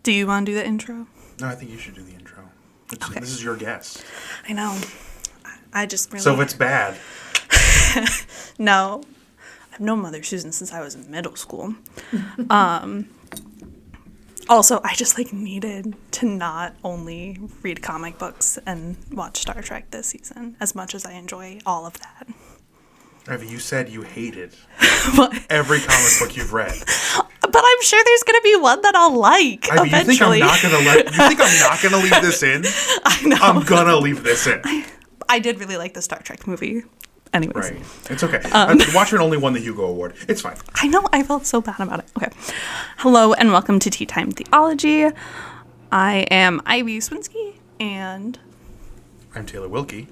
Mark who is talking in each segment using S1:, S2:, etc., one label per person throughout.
S1: Do you want to do the intro?
S2: No, I think you should do the intro. Okay. This is your guess.
S1: I know. I just really...
S2: So if it's bad...
S1: No. I've known Mother Susan since I was in middle school. Also, I just needed to not only read comic books and watch Star Trek this season, as much as I enjoy all of that.
S2: You said you hated
S1: What?
S2: every comic book you've read.
S1: But I'm sure there's going to be one that I'll like eventually.
S2: You think I'm not gonna leave this in?
S1: I know.
S2: I'm gonna leave this in.
S1: I did really like the Star Trek movie. Anyways.
S2: Right. It's okay. Watchmen only won the Hugo Award. It's fine.
S1: I know. I felt so bad about it. Okay. Hello and welcome to Tea Time Theology. I am Ivy Swinsky and...
S2: I'm Taylor Wilkie.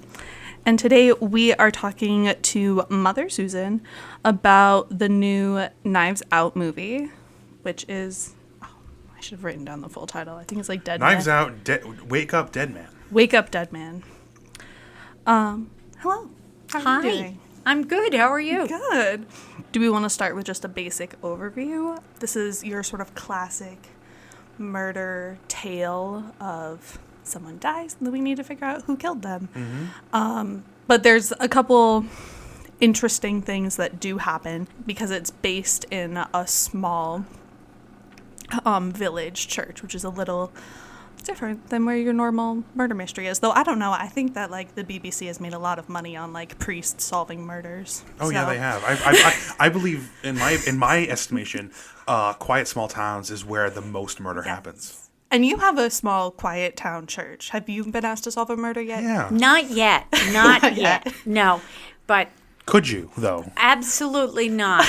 S1: And today we are talking to Mother Susan about the new Knives Out movie, which is... Oh, I should have written down the full title. I think it's Dead
S2: Knives
S1: Man.
S2: Out, Wake Up, Dead Man.
S1: Wake Up, Dead Man. Hello. How are you doing?
S3: I'm good. How are you?
S1: Good. Do we want to start with just a basic overview? This is your sort of classic murder tale of someone dies and then we need to figure out who killed them. Mm-hmm. But there's a couple interesting things that do happen because it's based in a small village church, which is a little different than where your normal murder mystery is. Though I don't know, I think that the BBC has made a lot of money on priests solving murders.
S2: Oh, yeah, they have. I believe in my estimation, quiet small towns is where the most murder happens.
S1: And you have a small quiet town church. Have you been asked to solve a murder yet?
S2: Yeah.
S3: Not yet. Not yet. No, but
S2: could you though?
S3: Absolutely not.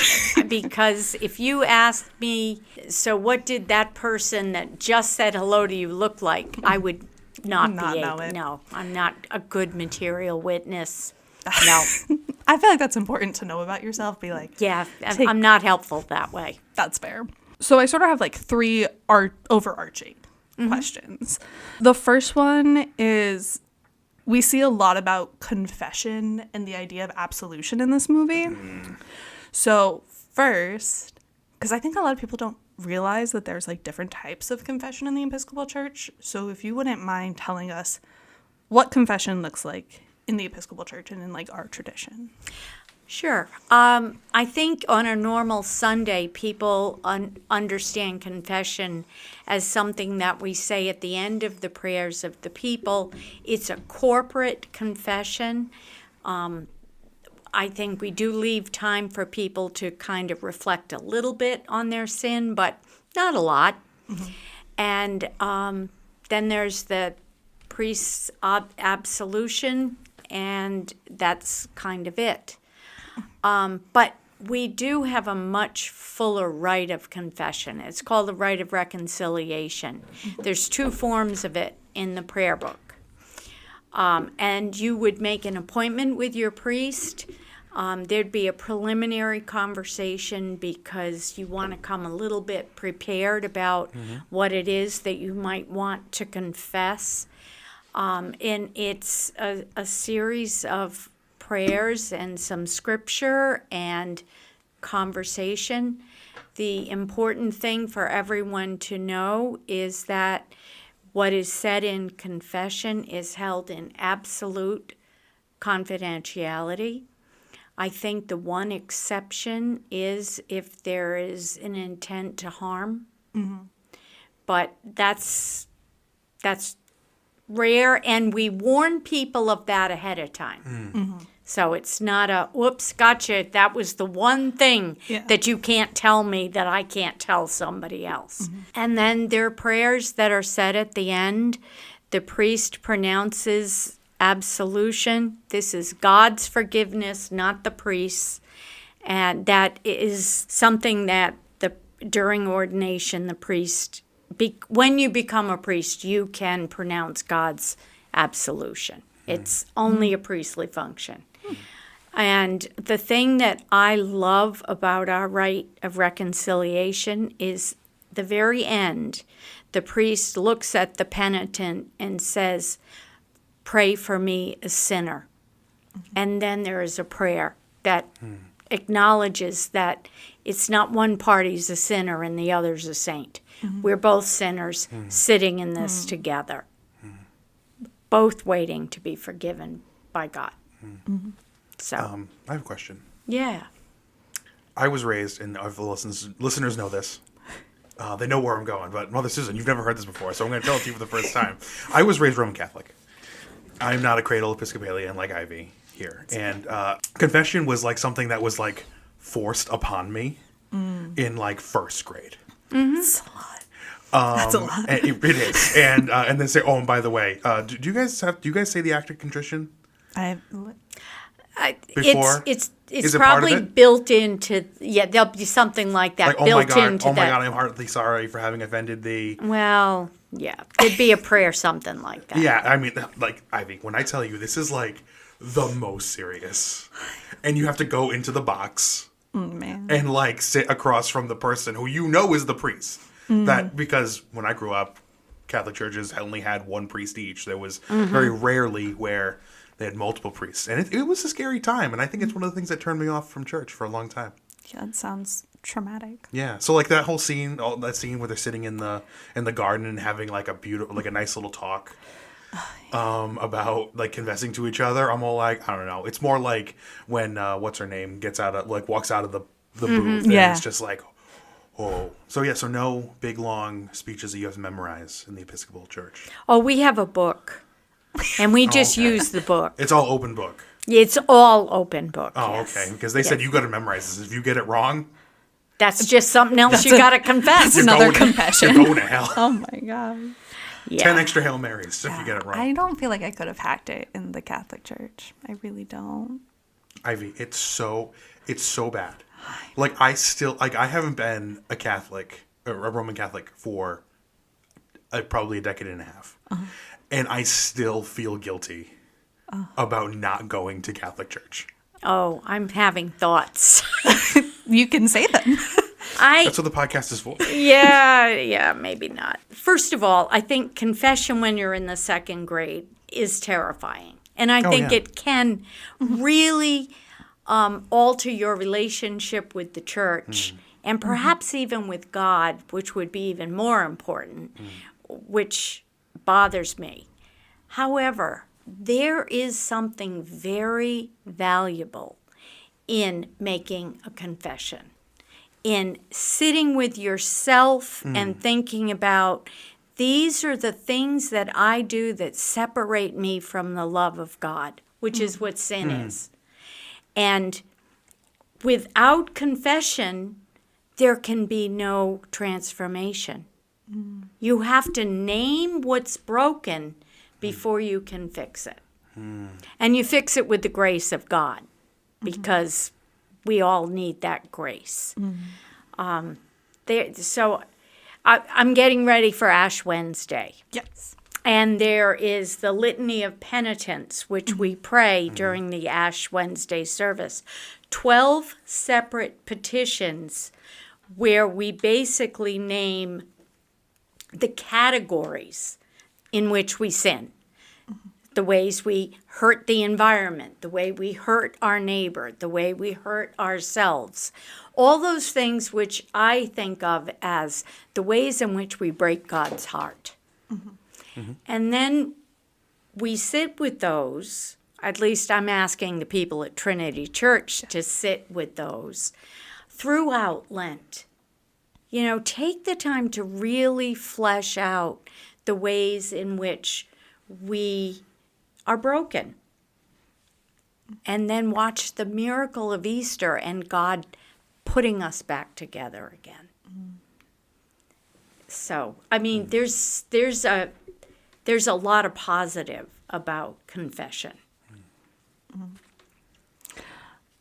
S3: Because if you asked me, so what did that person that just said hello to you look like? I would not be able. No, I'm not a good material witness. No.
S1: I feel like that's important to know about yourself. Be like,
S3: yeah, I'm not helpful that way.
S1: That's fair. So I sort of have three overarching questions. The first one is, we see a lot about confession and the idea of absolution in this movie. So first, because I think a lot of people don't realize that there's different types of confession in the Episcopal Church. So if you wouldn't mind telling us what confession looks like in the Episcopal Church and in our tradition.
S3: Sure. I think on a normal Sunday, people understand confession as something that we say at the end of the prayers of the people. It's a corporate confession. I think we do leave time for people to kind of reflect a little bit on their sin, but not a lot. Mm-hmm. And then there's the priest's absolution, and that's kind of it. But we do have a much fuller rite of confession. It's called the rite of reconciliation. There's two forms of it in the prayer book. And you would make an appointment with your priest. There'd be a preliminary conversation because you want to come a little bit prepared about what it is that you might want to confess. And it's a series of prayers and some scripture and conversation. The important thing for everyone to know is that what is said in confession is held in absolute confidentiality. I think the one exception is if there is an intent to harm. Mm-hmm. But that's rare, and we warn people of that ahead of time. Mm-hmm. So it's not a, whoops, gotcha, that was the one thing that you can't tell me that I can't tell somebody else. Mm-hmm. And then there are prayers that are said at the end. The priest pronounces absolution. This is God's forgiveness, not the priest's. And that is something that during ordination, the priest, when you become a priest, you can pronounce God's absolution. It's only a priestly function. And the thing that I love about our rite of reconciliation is the very end, the priest looks at the penitent and says, "Pray for me, a sinner." And then there is a prayer that acknowledges that It's not one party's a sinner and the other's a saint. We're both sinners sitting in this together, both waiting to be forgiven by God. So,
S2: I have a question.
S3: yeah.
S2: I was raised, and the listeners know this. They know where I'm going, but Mother Susan, you've never heard this before, so I'm going to tell it to you for the first time. I was raised Roman Catholic. I'm not a cradle Episcopalian like Ivy here. And confession was like something that was like forced upon me in like first grade.
S1: That's a lot. That's a lot.
S2: And it is. And then say, oh, and by the way, do you guys say the act of contrition? Before?
S3: It's
S2: Is it part of
S3: probably
S2: it?
S3: built into, there'll be something like that
S2: Like,
S3: built into
S2: oh my
S3: that.
S2: God, I'm heartily sorry for having offended thee.
S3: Well, yeah, there'd be a prayer, something like that.
S2: Yeah, I mean, like, Ivy, when I tell you this is like the most serious, and you have to go into the box
S1: Man.
S2: and like sit across from the person who you know is the priest. That because when I grew up, Catholic churches only had one priest each. There was very rarely where they had multiple priests, and it was a scary time. And I think it's one of the things that turned me off from church for a long time.
S1: Yeah, that sounds traumatic.
S2: Yeah, so like that whole scene, that scene where they're sitting in the garden and having like a nice little talk, about like confessing to each other. I'm all like, I don't know. It's more like when what's her name walks out of the booth, and
S1: Yeah.
S2: it's just like, oh. So yeah, so no big long speeches that you have to memorize in the Episcopal Church.
S3: Oh, we have a book, and we just
S2: okay.
S3: use the book.
S2: It's all open book.
S3: It's all open book.
S2: Oh,
S3: yes.
S2: okay. Because they said you got to memorize this. If you get it wrong,
S3: That's just something else you got to confess.
S1: That's another
S2: going to-
S1: confession.
S2: you're going to hell.
S1: Oh my God.
S3: Yeah.
S2: 10 extra Hail Marys if you get it wrong.
S1: I don't feel like I could have hacked it in the Catholic Church. I really don't.
S2: Ivy, it's so bad. Like I haven't been a Catholic or a Roman Catholic for probably a decade and a half, and I still feel guilty about not going to Catholic church.
S3: Oh, I'm having thoughts.
S1: You can say them.
S2: That's what the podcast is for.
S3: Yeah, maybe not. First of all, I think confession when you're in the second grade is terrifying. And I think
S2: yeah.
S3: it can really alter your relationship with the church and perhaps even with God, which would be even more important, which bothers me. However, there is something very valuable in making a confession, in sitting with yourself and thinking about, these are the things that I do that separate me from the love of God, which is what sin is. And without confession, there can be no transformation. You have to name what's broken before you can fix it. And you fix it with the grace of God, because we all need that grace. So I'm getting ready for Ash Wednesday.
S1: Yes.
S3: And there is the Litany of Penitence, which we pray during the Ash Wednesday service. 12 separate petitions where we basically name the categories in which we sin. The ways we hurt the environment, the way we hurt our neighbor, the way we hurt ourselves. All those things which I think of as the ways in which we break God's heart. And then we sit with those, at least I'm asking the people at Trinity Church to sit with those throughout Lent. You know, take the time to really flesh out the ways in which we are broken. And then watch the miracle of Easter and God putting us back together again. So, I mean, there's a lot of positive about confession.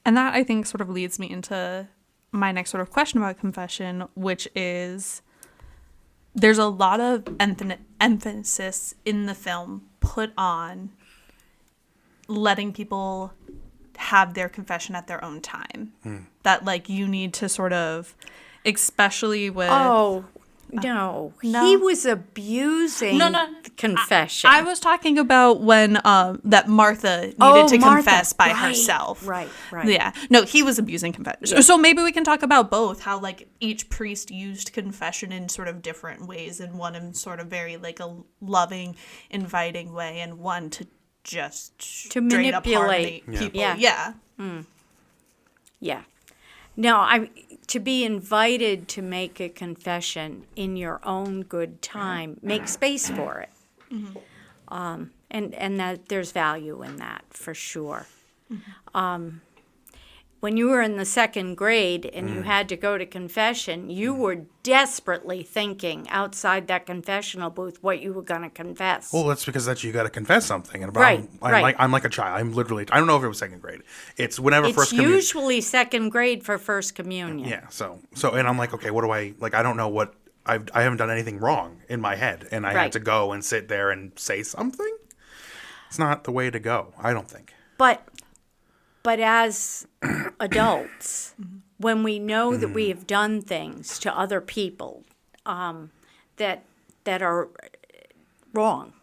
S1: And that, I think, sort of leads me into my next sort of question about confession, which is there's a lot of emphasis in the film put on letting people have their confession at their own time. That, like, you need to sort of, especially with...
S3: Oh, No,
S1: No.
S3: he was abusing
S1: No.
S3: confession.
S1: I was talking about when that Martha needed to
S3: Martha.
S1: confess by
S3: Right,
S1: herself.
S3: Right.
S1: Yeah. No, he was abusing confession.
S3: Yeah.
S1: So maybe we can talk about both, how like each priest used confession in sort of different ways, and one in sort of very like a loving, inviting way, and one to just straight
S3: manipulate.
S1: up people.
S3: Yeah.
S1: Yeah.
S3: Yeah. No, to be invited to make a confession in your own good time, make space for it. And that there's value in that for sure. When you were in the second grade and you had to go to confession, you were desperately thinking outside that confessional booth what you were going to confess.
S2: Well, that's because you got to confess something, and
S3: Right.
S2: I'm like a child. I'm literally. I don't know if it was second grade. It's whenever
S3: It's
S2: first communion.
S3: usually second grade for first communion.
S2: Yeah. So and I'm like, okay, what do I like? I don't know what I haven't done anything wrong in my head, and I
S3: Right.
S2: had to go and sit there and say something. It's not the way to go. I don't think.
S3: But as adults, when we know that we have done things to other people that are wrong,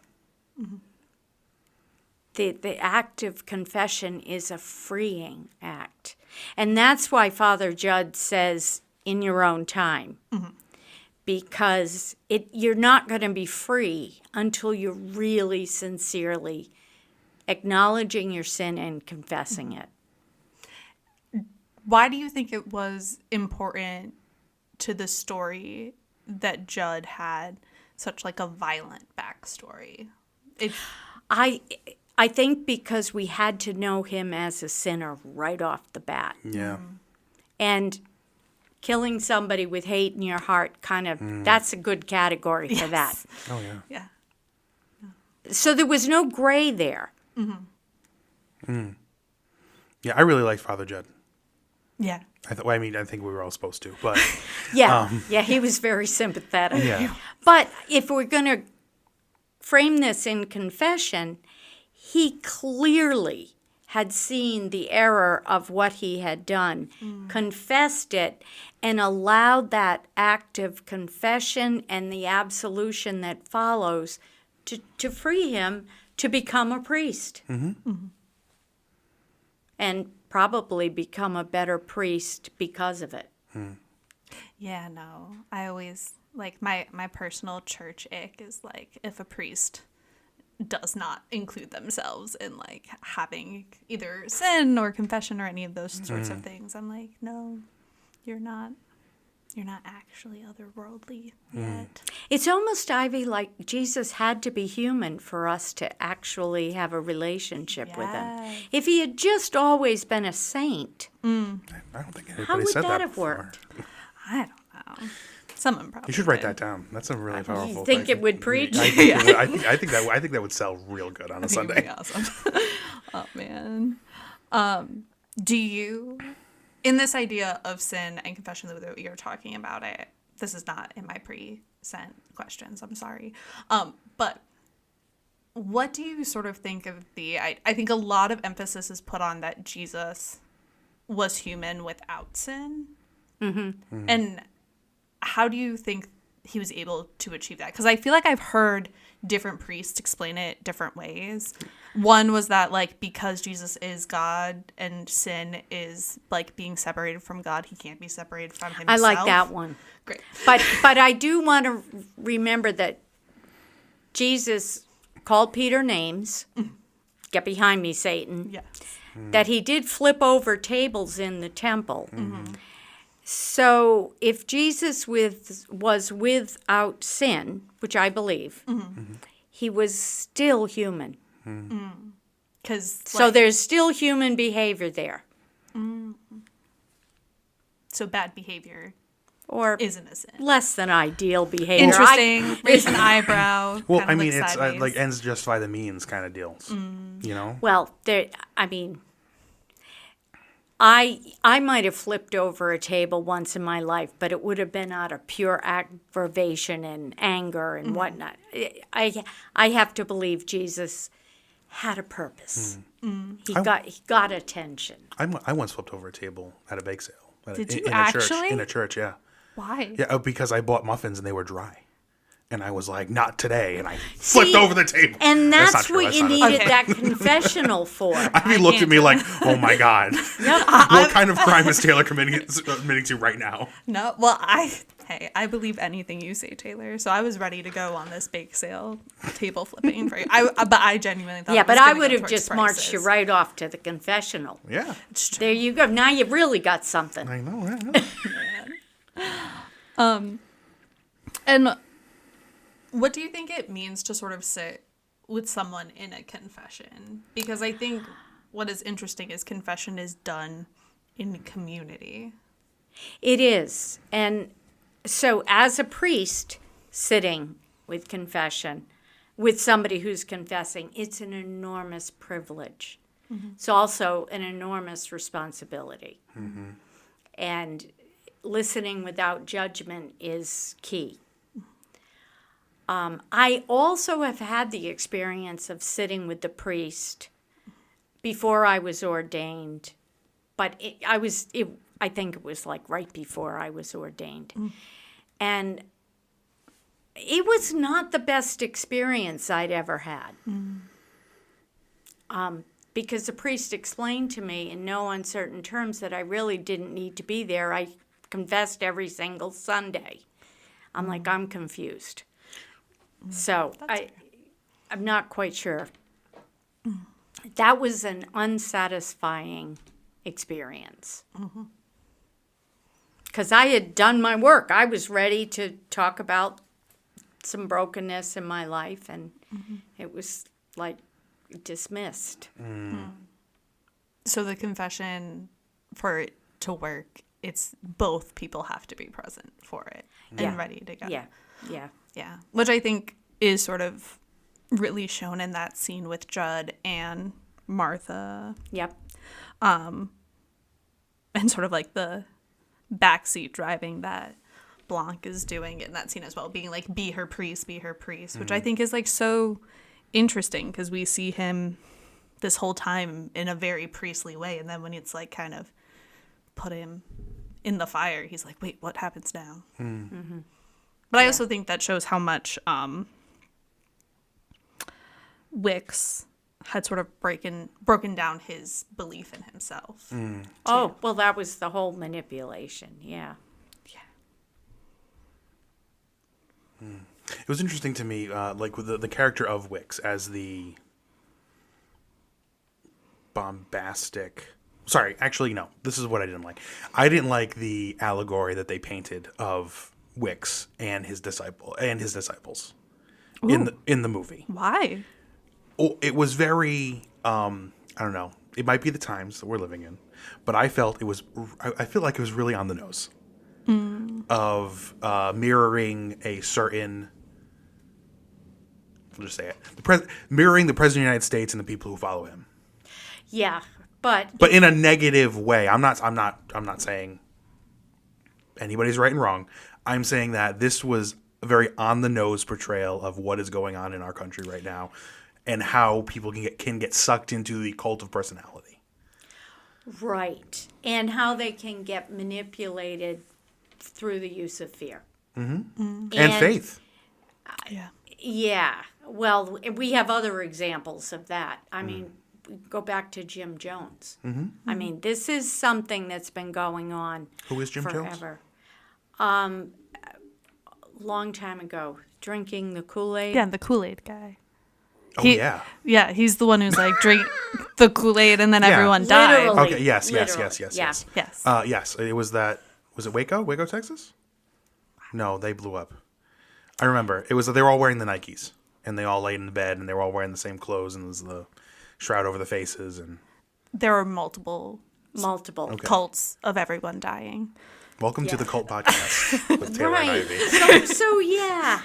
S3: the act of confession is a freeing act. And that's why Father Judd says, in your own time. Because you're not going to be free until you're really sincerely acknowledging your sin and confessing it.
S1: Why do you think it was important to the story that Judd had such like a violent backstory?
S3: I think because we had to know him as a sinner right off the bat.
S2: Yeah.
S3: And killing somebody with hate in your heart that's a good category for that.
S2: Oh yeah.
S1: Yeah.
S3: So there was no gray there.
S2: Yeah. I really liked Father Judd.
S1: Yeah.
S2: I think we were all supposed to, but
S3: Yeah, he was very sympathetic.
S2: yeah.
S3: But if we're going to frame this in confession, he clearly had seen the error of what he had done, confessed it, and allowed that act of confession and the absolution that follows to free him to become a priest. And probably become a better priest because of it.
S1: Yeah, no. I always, like, my personal church ick is, like, if a priest does not include themselves in, like, having either sin or confession or any of those sorts of things. I'm like, no, you're not actually otherworldly yet.
S3: It's almost, Ivy, like Jesus had to be human for us to actually have a relationship with him.
S1: Yes.
S3: If he had just always been a saint,
S2: I don't think anybody
S3: how would
S2: said
S3: that
S2: that
S3: have
S2: before.
S3: worked?
S1: I don't know. Someone probably
S2: You should write
S1: did.
S2: that down. That's a really powerful
S3: You think
S2: thing.
S3: it would preach?
S2: I think, it would, I think that would sell real good on a
S1: I think it would
S2: Sunday.
S1: be awesome. Oh, man. Do you, in this idea of sin and confession that you're talking about it, this is not in my pre-sent questions, I'm sorry. But what do you sort of think of I think a lot of emphasis is put on that Jesus was human without sin. And how do you think he was able to achieve that? Because I feel like I've heard different priests explain it different ways. One was that, like, because Jesus is God and sin is like being separated from God, he can't be separated from himself.
S3: I like that one.
S1: Great.
S3: But I do want to remember that Jesus called Peter names. Get behind me, Satan.
S1: Yes.
S3: That he did flip over tables in the temple. So if Jesus was without sin, which I believe, he was still human. So there's still human behavior there.
S1: So bad behavior
S3: Or
S1: isn't a sin.
S3: less than ideal behavior.
S1: Interesting. Raise an eyebrow.
S2: Well,
S1: kind of
S2: I mean,
S1: look
S2: it's
S1: sideways.
S2: like ends justify the means kind of deals. You know?
S3: Well, I might have flipped over a table once in my life, but it would have been out of pure aggravation and anger and whatnot. I have to believe Jesus had a purpose. He got attention.
S2: I once flipped over a table at a bake sale.
S1: Did you
S2: in
S1: actually?
S2: In a church, yeah.
S1: Why?
S2: Yeah, because I bought muffins and they were dry. And I was like, not today. And I flipped over the table.
S3: And
S2: not
S3: that's
S2: true.
S3: what
S2: That's
S3: you
S2: not it.
S3: needed that confessional for.
S2: He looked at me like, oh my God.
S3: Yep.
S2: What kind of crime is Taylor admitting to right now?
S1: No, well, I believe anything you say, Taylor. So I was ready to go on this bake sale table flipping for you. But I genuinely thought.
S3: Yeah,
S1: it was
S3: but I
S1: gonna
S3: would
S1: go
S3: have
S1: towards
S3: just marched you
S1: prices.
S3: right off to the confessional.
S2: Yeah.
S3: There you go. Now you really got something.
S2: I know.
S1: And what do you think it means to sort of sit with someone in a confession? Because I think what is interesting is confession is done in community.
S3: It is. And so as a priest sitting with confession, with somebody who's confessing, it's an enormous privilege. It's also an enormous responsibility. And listening without judgment is key. I also have had the experience of sitting with the priest before I was ordained, but I think it was like right before I was ordained. And it was not the best experience I'd ever had. Because the priest explained to me in no uncertain terms that I really didn't need to be there. I confessed every single Sunday. I'm like, I'm confused. So I'm not quite sure. That was an unsatisfying experience. Because I had done my work. I was ready to talk about some brokenness in my life, and it was like dismissed.
S1: So the confession, for it to work, it's both people have to be present for it and ready to go.
S3: Yeah.
S1: Which I think is sort of really shown in that scene with Judd and Martha,
S3: Yep.
S1: and sort of like the backseat driving that Blanc is doing in that scene as well, being like, be her priest, which I think is like so interesting because we see him this whole time in a very priestly way, and then when it's like kind of put him in the fire, he's like, wait, what happens now? But I also think that shows how much Wicks had sort of broken down his belief in himself.
S3: Oh, well, that was the whole manipulation. Yeah.
S2: It was interesting to me, like with the character of Wicks as the bombastic. Sorry, actually, no. This is what I didn't like. I didn't like the allegory that they painted of Wicks and his disciples in the movie.
S1: Why?
S2: Oh, it was very. I don't know. It might be the times that we're living in, but I felt it was. I feel like it was really on the nose. Of mirroring a certain. We'll just say it. Mirroring the president of the United States and the people who follow him.
S3: Yeah, but
S2: in a negative way. I'm not saying anybody's right and wrong. I'm saying that this was a very on the nose portrayal of what is going on in our country right now, and how people can get sucked into the cult of personality.
S3: right, and how they can get manipulated through the use of fear.
S2: And faith.
S1: Yeah.
S3: Yeah. Well, we have other examples of that. I mean, go back to Jim Jones. I mean, this is something that's been going on
S2: Who is Jim Jones?
S3: forever. Long time ago, drinking the Kool-Aid.
S1: Yeah, the Kool-Aid guy.
S2: Oh, yeah.
S1: Yeah, he's the one who's like, drink the Kool-Aid and then
S2: Yeah.
S1: everyone died.
S3: Literally.
S2: Okay, yes.
S3: Yeah.
S1: Yes.
S2: Yes, it was that. Was it Waco, Texas? No, they blew up. I remember. It was they were all wearing the Nikes, and they all laid in the bed, and they were all wearing the same clothes, and there was the shroud over the faces, and
S1: There are multiple
S3: Multiple.
S1: cults of everyone dying.
S2: welcome to the Cult Podcast with Taylor and
S3: Right.
S2: Ivy.
S3: So yeah.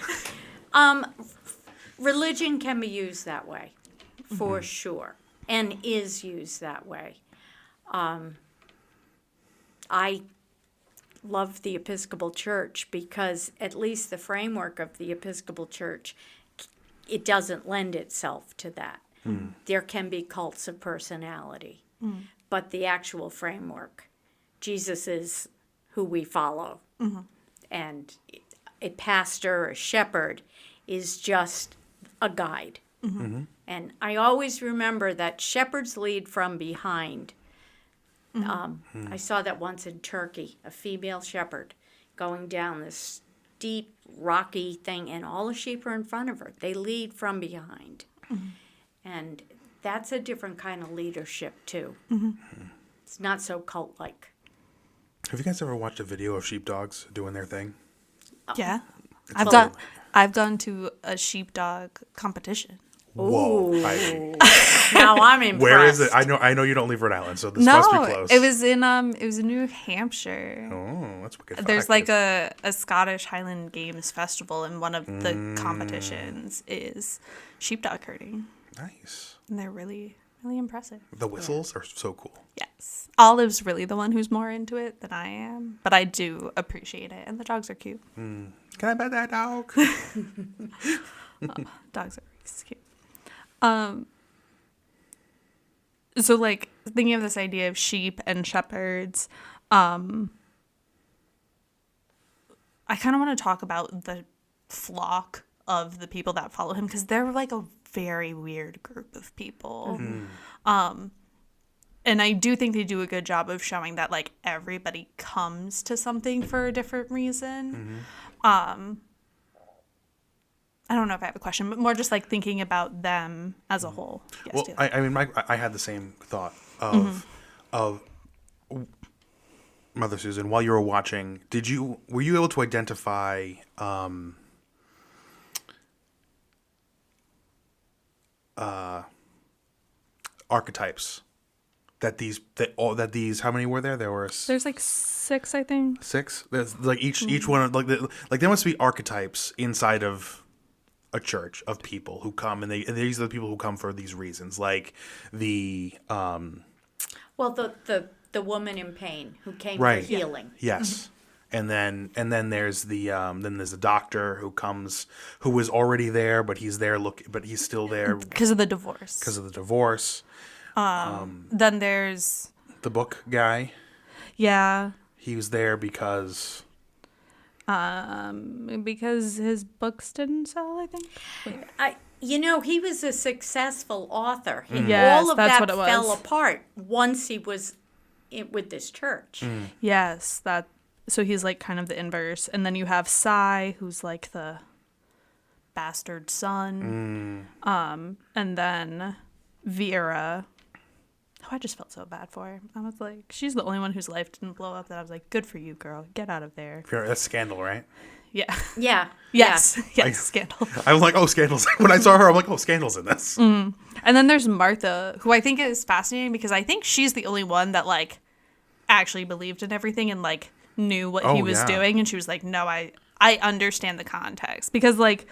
S3: Religion can be used that way, for sure, and is used that way. I love the Episcopal Church because at least the framework of the Episcopal Church, it doesn't lend itself to that. There can be cults of personality, but the actual framework, Jesus is who we follow, and a pastor, a shepherd, is just a guide. And I always remember that shepherds lead from behind. I saw that once in Turkey, a female shepherd going down this steep, rocky thing, and all the sheep are in front of her. They lead from behind. And that's a different kind of leadership, too. It's not so cult-like.
S2: Have you guys ever watched a video of sheepdogs doing their thing?
S1: Yeah.
S2: It's
S1: I've gone to a sheepdog competition.
S2: Whoa!
S3: Now I'm impressed.
S2: Where is it? I know you don't leave Rhode Island, so this must be close.
S1: It was in New Hampshire.
S2: Oh, that's wicked.
S1: There's like a Scottish Highland Games festival, and one of the competitions is sheepdog herding.
S2: Nice.
S1: And they're really, really impressive.
S2: The whistles are so cool.
S1: Yes. Olive's really the one who's more into it than I am, but I do appreciate it, and the dogs are cute.
S2: Can I pet that dog?
S1: Dogs are really cute. So like thinking of this idea of sheep and shepherds, I kind of want to talk about the flock of the people that follow him, because they're like a very weird group of people. And I do think they do a good job of showing that like everybody comes to something for a different reason. I don't know if I have a question, but more just like thinking about them as a whole. Yes,
S2: Well, I mean, I had the same thought of Mother Susan. While you were watching, were you able to identify archetypes that these how many were there? There were
S1: there's like 6, I think.
S2: 6. There's like each one like there must be archetypes inside of a church of people who come, and these are the people who come for these reasons, like the
S3: Well, the woman in pain who came
S2: right.
S3: for healing.
S2: Yes. And then there's the doctor who comes, who was already there, but he's still there
S1: Because of the divorce. Then there's
S2: the book guy.
S1: Yeah.
S2: He was there because
S1: his books didn't sell, I think.
S3: He was a successful author.
S1: Yes,
S3: all of
S1: that's
S3: that
S1: what it was.
S3: fell apart once he was with this church.
S1: Yes, so he's like kind of the inverse. And then you have Cy, who's like the bastard son. And then Vera, who I just felt so bad for. I was like, she's the only one whose life didn't blow up, that I was like, good for you, girl. Get out of there.
S2: That's Scandal, right?
S1: Yeah.
S3: Yeah.
S1: Yes. Yes, Scandal.
S2: I was like, oh, Scandal's. When I saw her, I'm like, oh, Scandal's in this.
S1: And then there's Martha, who I think is fascinating because I think she's the only one that like actually believed in everything and like knew what he was doing. And she was like, no, I understand the context. Because like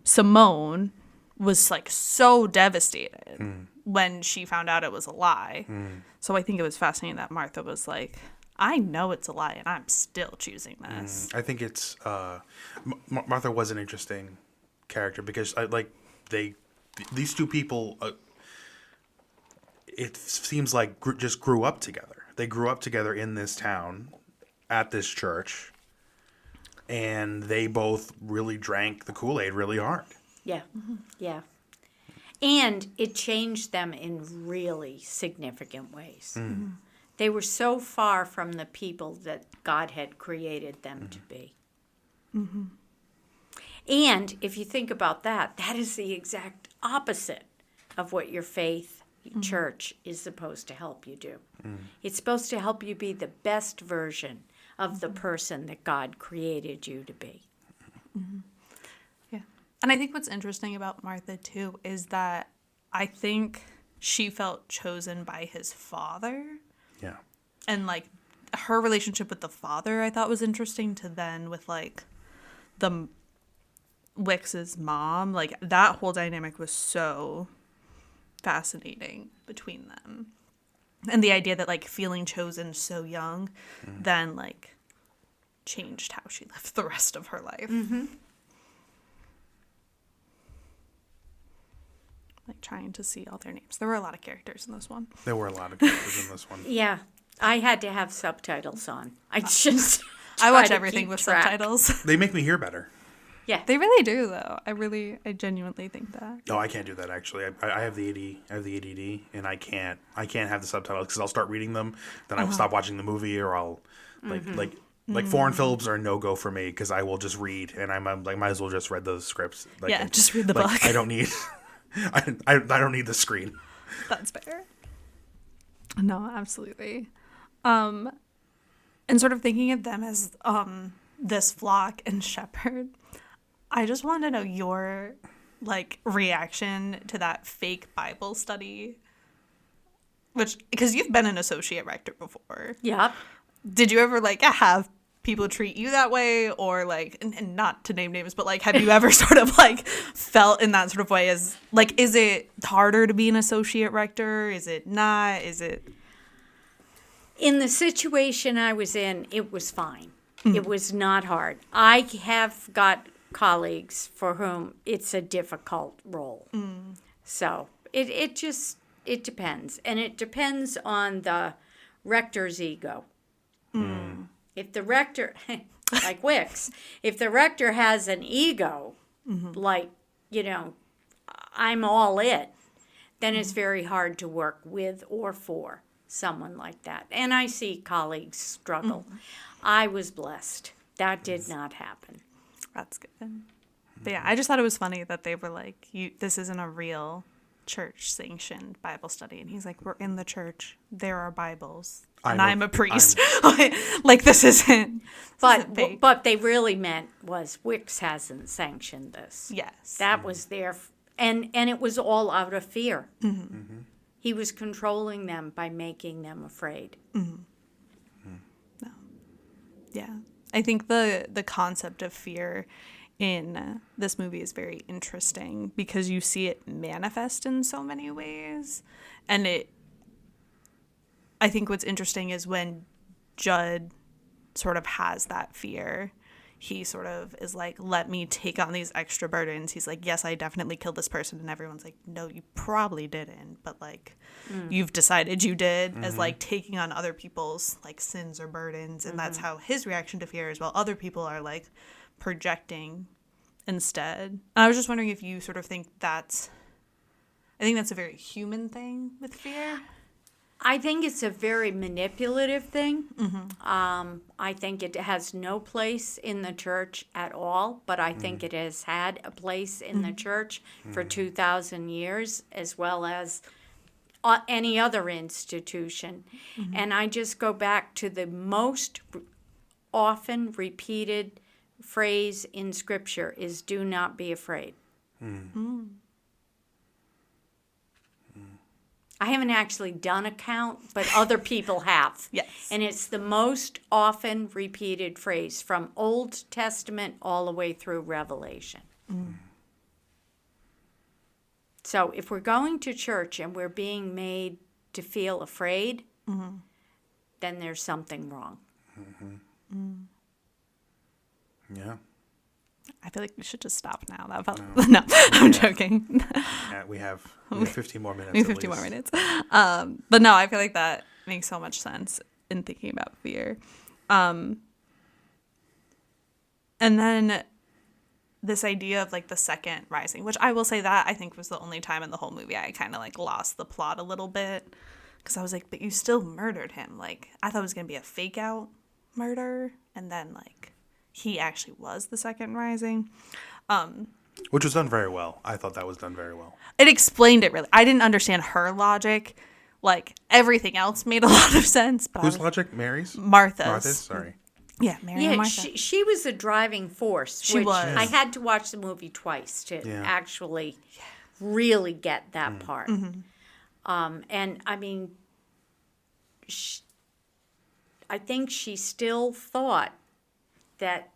S1: Simone was like so devastated when she found out it was a lie. So I think it was fascinating that Martha was like, I know it's a lie and I'm still choosing this.
S2: I think it's Martha was an interesting character because these two people it seems like just grew up together. They grew up together in this town at this church, and they both really drank the Kool-Aid really hard.
S3: Yeah. Yeah. And it changed them in really significant ways. They were so far from the people that God had created them to be. And if you think about that, that is the exact opposite of what your faith church is supposed to help you do. It's supposed to help you be the best version of the person that God created you to be.
S1: Yeah. And I think what's interesting about Martha, too, is that I think she felt chosen by his father.
S2: Yeah.
S1: And, like, her relationship with the father, I thought was interesting to then with, like, the Wix's mom. Like, that whole dynamic was so fascinating between them. And the idea that, like, feeling chosen so young then, like, changed how she lived the rest of her life. Like, trying to see all their names. There were a lot of characters in this one.
S2: There were a lot of characters in this one.
S3: Yeah, I had to have subtitles on. I just...
S1: I watch
S3: to
S1: everything
S3: keep
S1: with
S3: track.
S1: subtitles.
S2: They make me hear better.
S3: Yeah.
S1: They really do, though. I genuinely think that.
S2: No, I can't do that actually. I have the ADD, and I can't have the subtitles because I'll start reading them, then I will stop watching the movie, or I'll like foreign films are a no go for me because I will just read, and I'm like might as well just read those scripts. Like,
S1: Yeah, just read the
S2: like,
S1: book.
S2: I don't need I don't need the screen.
S1: That's fair. No, absolutely. And sort of thinking of them as this flock and shepherd, I just want to know your like reaction to that fake Bible study, which because you've been an associate rector before.
S3: Yep.
S1: Did you ever like have people treat you that way, or like, and not to name names, but like, have you ever sort of like felt in that sort of way as like, is it harder to be an associate rector? Is it not? Is it?
S3: In the situation I was in, it was fine. It was not hard. I have got colleagues for whom it's a difficult role. So it depends. And it depends on the rector's ego. If the rector, like Wicks, if the rector has an ego, like, you know, I'm all it, then it's very hard to work with or for someone like that. And I see colleagues struggle. I was blessed. That did not happen.
S1: That's good. But yeah, I just thought it was funny that they were like, this isn't a real church sanctioned Bible study. And he's like, we're in the church. There are Bibles. And I'm a priest. Like, this isn't.
S3: But they really meant was Wicks hasn't sanctioned this.
S1: Yes.
S3: That was their, and it was all out of fear. He was controlling them by making them afraid.
S1: No. Yeah. I think the concept of fear in this movie is very interesting because you see it manifest in so many ways. And I think what's interesting is when Judd sort of has that fear, he sort of is like, let me take on these extra burdens. He's like, yes, I definitely killed this person. And everyone's like, no, you probably didn't. But like, you've decided you did, as like taking on other people's like sins or burdens. And that's how his reaction to fear is, while other people are like projecting instead. And I was just wondering if you sort of think I think that's a very human thing with fear.
S3: I think it's a very manipulative thing. I think it has no place in the church at all, but I think it has had a place in the church for 2,000 years, as well as any other institution. And I just go back to the most often repeated phrase in Scripture is, do not be afraid. I haven't actually done a count, but other people have.
S1: Yes.
S3: And it's the most often repeated phrase from Old Testament all the way through Revelation. So if we're going to church and we're being made to feel afraid, then there's something wrong.
S2: Yeah.
S1: I feel like we should just stop now. No, I'm joking.
S2: Yeah, we have 15 more minutes.
S1: We have 15 more minutes. But no, I feel like that makes so much sense in thinking about fear. And then this idea of like the second rising, which I will say that I think was the only time in the whole movie I kind of like lost the plot a little bit, because I was like, but you still murdered him. Like, I thought it was going to be a fake out murder, and then like he actually was the second rising.
S2: Which was done very well. I thought that was done very well.
S1: It explained it really. I didn't understand her logic. Like, everything else made a lot of sense. But
S2: Whose logic? Mary's?
S1: Martha's.
S2: Martha's? Sorry.
S1: Yeah, Mary and
S3: Yeah,
S1: Martha.
S3: she was the driving force.
S1: She
S3: which
S1: was.
S3: I had to watch the movie twice to actually really get that part. And I mean, I think she still thought that,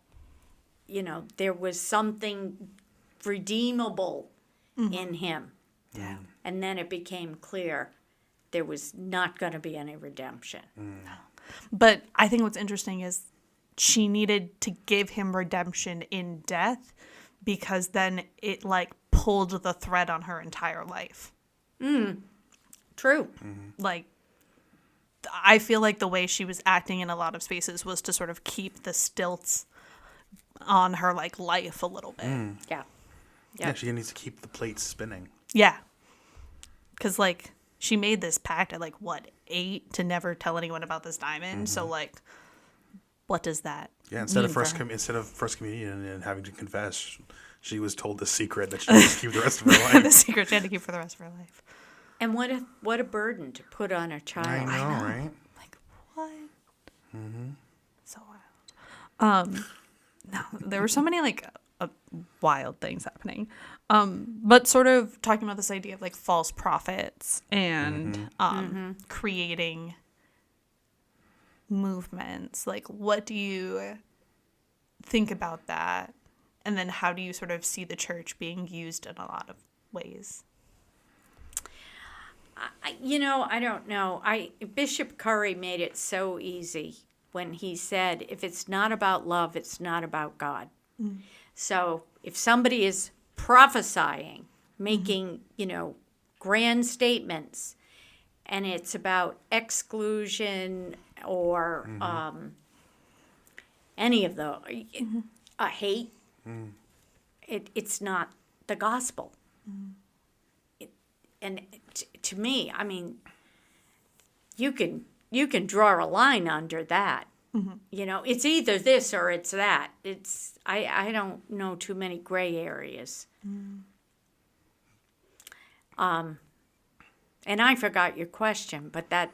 S3: you know, there was something redeemable in him.
S1: Yeah.
S3: And then it became clear there was not going to be any redemption.
S1: But I think what's interesting is she needed to give him redemption in death, because then it like pulled the thread on her entire life.
S3: True.
S1: Like, I feel like the way she was acting in a lot of spaces was to sort of keep the stilts on her like life a little bit.
S3: Yeah.
S2: Yeah, she needs to keep the plates spinning.
S1: Yeah. Because, like, she made this pact at, like, what, 8 to never tell anyone about this diamond? So, like, what does that
S2: Yeah, instead of
S1: mean for
S2: first
S1: her?
S2: communion and having to confess, she was told the secret that she needs to keep the rest of her life.
S1: The secret she had to keep for the rest of her life.
S3: And what a burden to put on a child.
S2: I know, right?
S1: Like, what? So wild. No, there were so many, like, wild things happening. But sort of talking about this idea of, like, false prophets and creating movements. Like, what do you think about that? And then how do you sort of see the church being used in a lot of ways?
S3: I don't know. Bishop Curry made it so easy when he said, if it's not about love, it's not about God. So if somebody is prophesying, making, grand statements, and it's about exclusion or any of the hate, it's not the gospel. To me, I mean, you can draw a line under that. It's either this or it's that. I don't know too many gray areas. And I forgot your question, but that.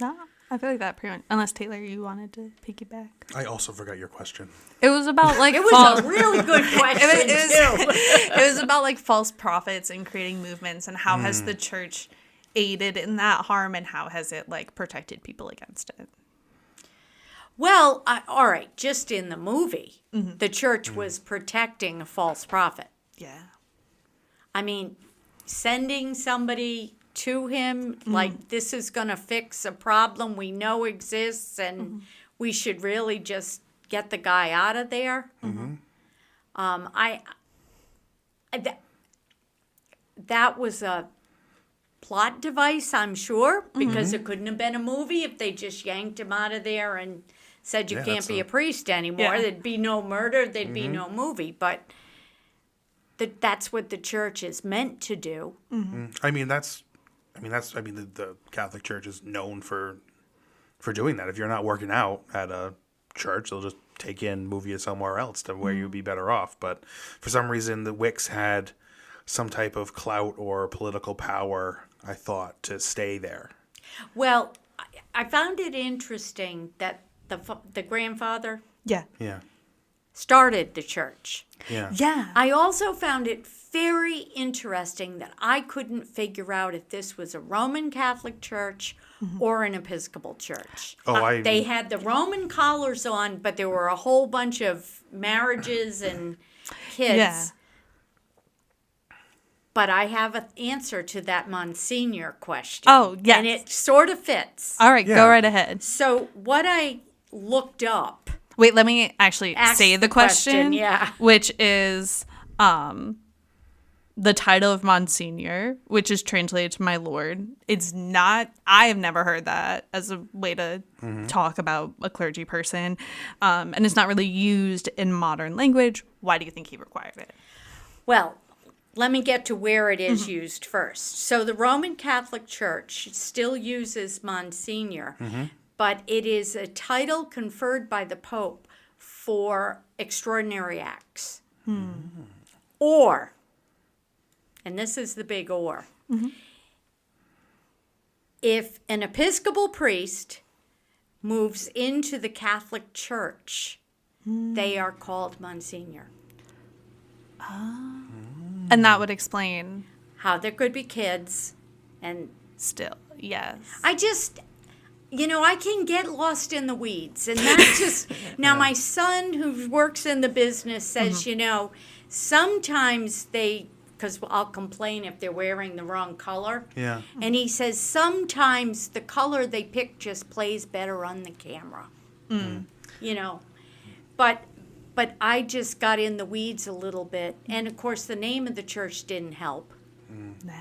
S1: No, I feel like that pretty much. Unless Taylor, you wanted to piggyback.
S2: I also forgot your question.
S1: It was about like
S3: it was a really good question
S1: it was about like false prophets and creating movements, and how has the church aided in that harm, and how has it like protected people against it?
S3: Well, all right, just in the movie, the church was protecting a false prophet.
S1: Yeah.
S3: I mean, sending somebody to him, like, this is going to fix a problem we know exists, and we should really just get the guy out of there. That was a plot device, I'm sure, because it couldn't have been a movie if they just yanked him out of there and said you can't be a priest anymore.
S1: Yeah.
S3: There'd be no murder, there'd be no movie. But that's what the church is meant to do.
S2: The Catholic Church is known for doing that. If you're not working out at a church, they'll just take you and move you somewhere else to where you'd be better off. But for some reason, the Wicks had some type of clout or political power, I thought, to stay there.
S3: Well, I found it interesting that the grandfather
S1: Yeah.
S3: started the church.
S2: Yeah.
S1: Yeah.
S3: I also found it very interesting that I couldn't figure out if this was a Roman Catholic church or an Episcopal church. They had the Roman collars on, but there were a whole bunch of marriages and kids.
S1: Yeah.
S3: But I have an answer to that Monsignor question.
S1: Oh, yes.
S3: And it sort of fits.
S1: All right,
S2: Yeah.
S1: go right ahead.
S3: So what I looked up.
S1: Wait, let me actually
S3: Ask
S1: say the
S3: the question,
S1: question,
S3: yeah.
S1: which is the title of Monsignor, which is translated to my Lord. It's not, I have never heard that as a way to talk about a clergy person, and it's not really used in modern language. Why do you think he required it?
S3: Well, let me get to where it is used first. So the Roman Catholic Church still uses Monsignor, but it is a title conferred by the Pope for extraordinary acts. Or, and this is the big or, if an Episcopal priest moves into the Catholic Church, they are called Monsignor.
S1: And that would explain
S3: How there could be kids, and
S1: still, yes.
S3: I just, I can get lost in the weeds, and that's just, now my son who works in the business says, sometimes because I'll complain if they're wearing the wrong color.
S2: Yeah.
S3: And he says sometimes the color they pick just plays better on the camera. But I just got in the weeds a little bit. And, of course, the name of the church didn't help.
S1: Nah.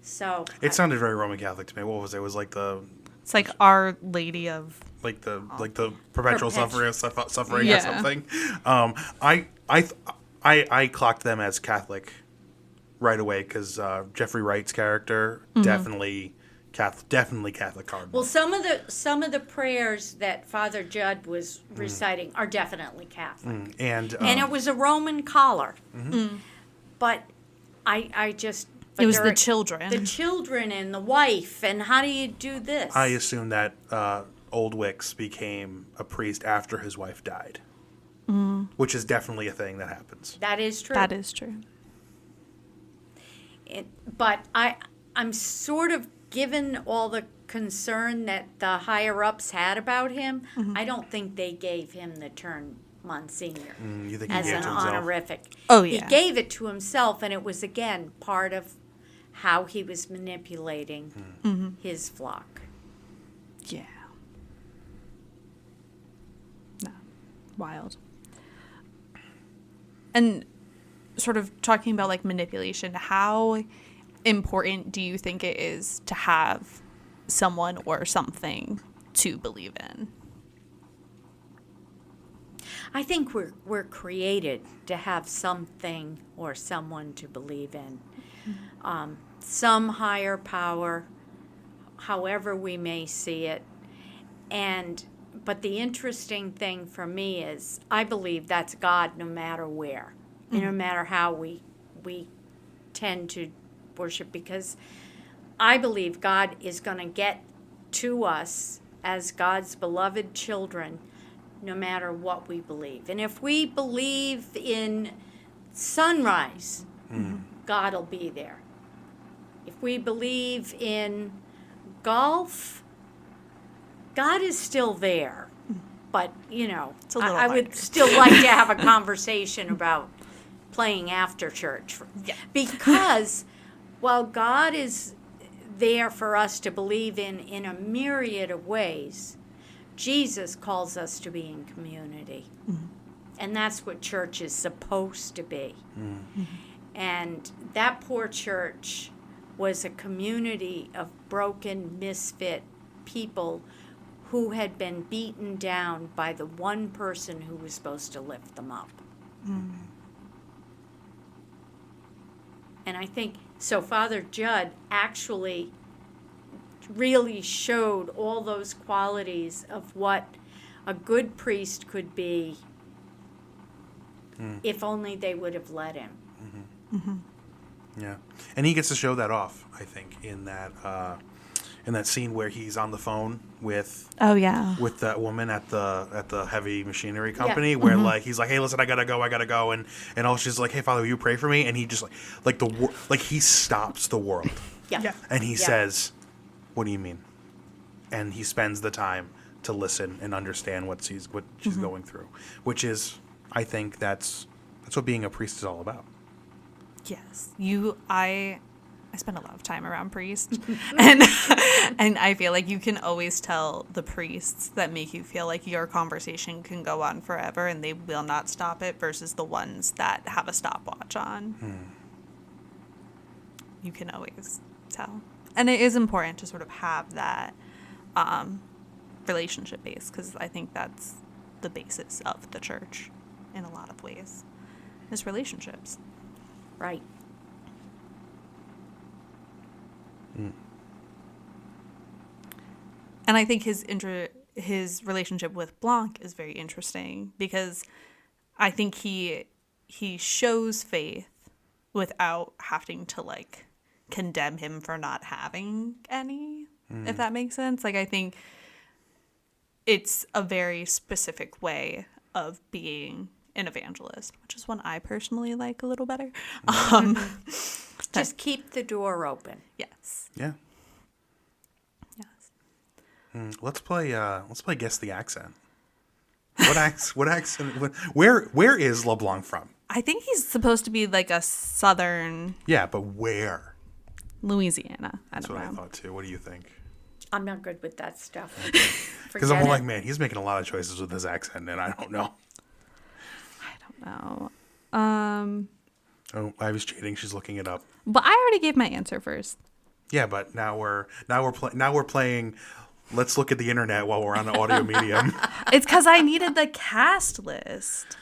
S3: So
S2: It sounded very Roman Catholic to me. What was it? It was like the
S1: It's like Our Lady of
S2: like the perpetual suffering
S1: Yeah.
S2: or something. I clocked them as Catholic right away because Jeffrey Wright's character definitely Catholic cardinal.
S3: Well, some of the prayers that Father Judd was reciting are definitely Catholic,
S2: and
S3: it was a Roman collar. But I just
S1: it was the children.
S3: The children and the wife, and how do you do this?
S2: I assume that Old Wicks became a priest after his wife died, which is definitely a thing that happens.
S3: That is true.
S1: That is true.
S3: But I'm sort of, given all the concern that the higher-ups had about him, I don't think they gave him the term Monsignor
S2: You think he
S3: as
S2: gave it
S3: an
S2: to himself?
S3: honorific.
S1: Oh, yeah.
S3: He gave it to himself, and it was, again, part of how he was manipulating his flock.
S1: Yeah. No. Wild. And sort of talking about like manipulation, how important do you think it is to have someone or something to believe in?
S3: I think we're created to have something or someone to believe in. Some higher power, however we may see it. But the interesting thing for me is I believe that's God no matter where, no matter how we tend to worship, because I believe God is going to get to us as God's beloved children no matter what we believe. And if we believe in sunrise, God will be there. If we believe in golf, God is still there. But,
S1: It's a little
S3: I would
S1: harder.
S3: still like to have a conversation about playing after church.
S1: Yeah.
S3: Because while God is there for us to believe in a myriad of ways, Jesus calls us to be in community. And that's what church is supposed to be. And that poor church was a community of broken, misfit people who had been beaten down by the one person who was supposed to lift them up. And I think, so Father Judd actually really showed all those qualities of what a good priest could be if only they would have let him.
S2: Yeah, and he gets to show that off, I think, in that scene where he's on the phone with that woman at the heavy machinery company, where like he's like, hey, listen, I gotta go, and all she's like, hey, Father, will you pray for me? And he just like he stops the world, and he says, what do you mean? And he spends the time to listen and understand what she's going through, which is, I think that's what being a priest is all about.
S1: Yes. I spend a lot of time around priests, and I feel like you can always tell the priests that make you feel like your conversation can go on forever and they will not stop it, versus the ones that have a stopwatch on. You can always tell. And it is important to sort of have that relationship base, because I think that's the basis of the church in a lot of ways, is relationships.
S3: Right.
S1: And I think his relationship with Blanc is very interesting, because I think he shows faith without having to like condemn him for not having any, if that makes sense. Like, I think it's a very specific way of being an evangelist, which is one I personally like a little better.
S3: Just keep the door open.
S1: Yes.
S2: Yeah.
S1: Yes.
S2: Let's play Guess the Accent. What accent? Where is LeBlanc from?
S1: I think he's supposed to be like a southern
S2: Yeah, but where?
S1: Louisiana.
S2: That's what I thought too. What do you think?
S3: I'm not good with that stuff.
S2: Because I'm
S3: Forget
S2: like,
S3: it.
S2: man, he's making a lot of choices with his accent, and I don't know.
S1: No.
S2: Oh, I was cheating. She's looking it up.
S1: But I already gave my answer first.
S2: Yeah, but now we're playing Let's look at the internet while we're on the audio medium.
S1: It's because I needed the cast list.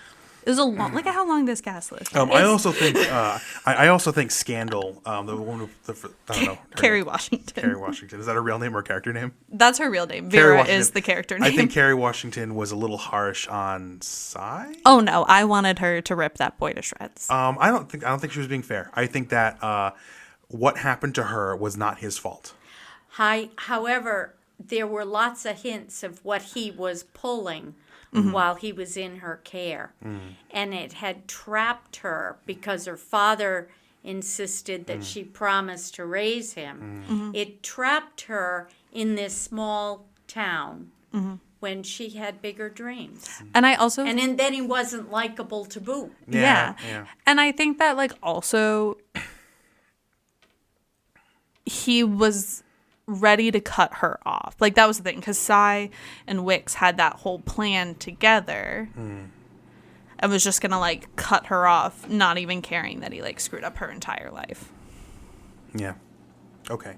S1: It was a long. Look at how long this cast list is.
S2: I also think Scandal, the one with I don't know.
S1: Kerry Washington.
S2: Kerry Washington. Is that a real name or a character name?
S1: That's her real name.
S2: Kerry
S1: Vera
S2: Washington.
S1: is the character name.
S2: I think Kerry Washington was a little harsh on Cy.
S1: Oh no, I wanted her to rip that boy to shreds.
S2: I don't think she was being fair. I think that what happened to her was not his fault.
S3: However, there were lots of hints of what he was pulling while he was in her care. And it had trapped her because her father insisted that she promised to raise him. It trapped her in this small town when she had bigger dreams.
S1: And I also...
S3: And then he wasn't likable to boot.
S1: Yeah. And I think that, like, also... he was ready to cut her off. Like, that was the thing, because Cy and Wix had that whole plan together and was just gonna, like, cut her off, not even caring that he, like, screwed up her entire life.
S2: Yeah. Okay.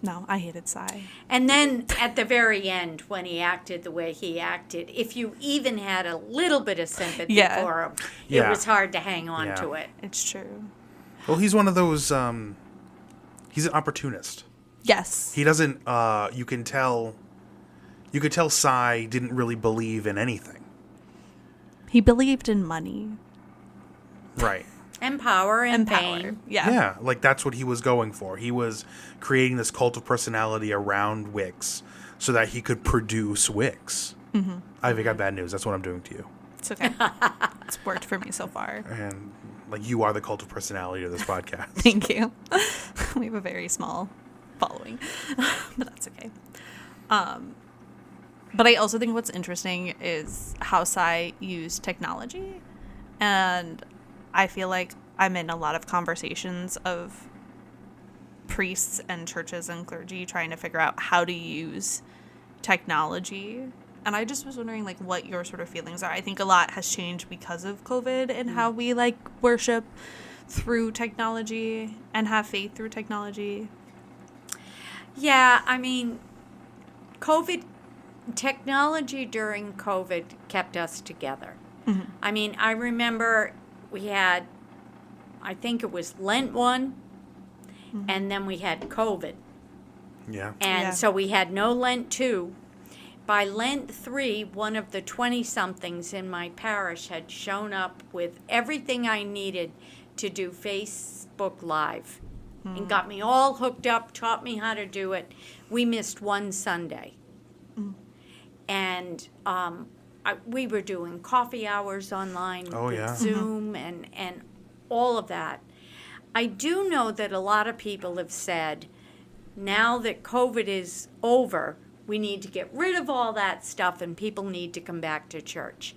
S1: No, I hated Cy.
S3: And then at the very end, when he acted the way he acted, if you even had a little bit of sympathy for him, it was hard to hang on to it.
S1: It's true.
S2: Well, he's one of those... he's an opportunist.
S1: Yes.
S2: He doesn't, you could tell Cy didn't really believe in anything.
S1: He believed in money.
S2: Right.
S3: And power and
S1: power.
S3: fame.
S1: Yeah.
S2: Yeah, like that's what he was going for. He was creating this cult of personality around Wix so that he could produce Wix. I've got bad news. That's what I'm doing to you.
S1: It's okay. It's worked for me so far.
S2: And, like, you are the cult of personality of this podcast.
S1: Thank you. We have a very small following, but that's okay. But I also think what's interesting is how Cy used technology, and I feel like I'm in a lot of conversations of priests and churches and clergy trying to figure out how to use technology. And I just was wondering, like, what your sort of feelings are. I think a lot has changed because of COVID and how we, like, worship through technology and have faith through technology.
S3: Yeah, I mean, technology during COVID kept us together. I mean, I remember we had, I think it was Lent 1, and then we had COVID.
S2: Yeah.
S3: And so we had no Lent 2. By Lent 3, one of the 20-somethings in my parish had shown up with everything I needed to do Facebook Live and got me all hooked up, taught me how to do it. We missed one Sunday. And we were doing coffee hours online with Zoom and all of that. I do know that a lot of people have said, now that COVID is over, we need to get rid of all that stuff and people need to come back to church.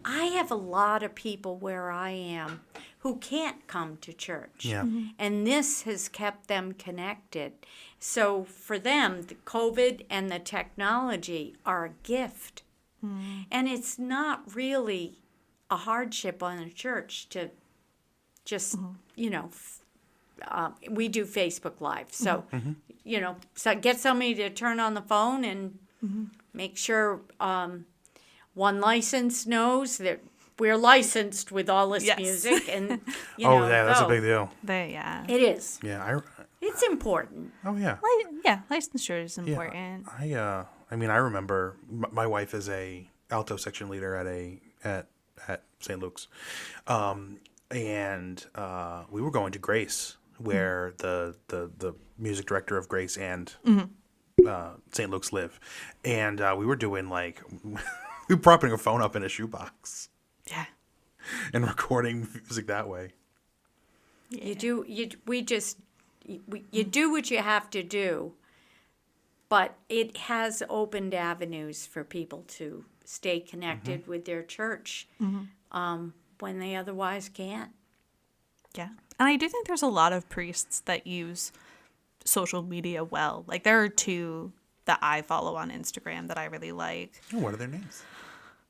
S3: I have a lot of people where I am who can't come to church.
S2: Yeah.
S3: And this has kept them connected. So for them, the COVID and the technology are a gift. And it's not really a hardship on a church to just, we do Facebook Live. So, so get somebody to turn on the phone and make sure one licensed knows that we're licensed with all this music. And,
S2: that's a big deal.
S3: It is.
S2: Yeah.
S3: It's important.
S2: Oh, yeah.
S1: Licensure is important.
S2: I remember my wife is a alto section leader at St. Luke's. And we were going to Grace, where the music director of Grace and St. Luke's live. And we were doing, like, we were propping a phone up in a shoebox.
S1: Yeah.
S2: And recording music that way.
S3: Yeah. You do what you have to do, but it has opened avenues for people to stay connected with their church when they otherwise can't.
S1: Yeah. And I do think there's a lot of priests that use social media well. Like, there are 2 that I follow on Instagram that I really like.
S2: Oh, what are their names?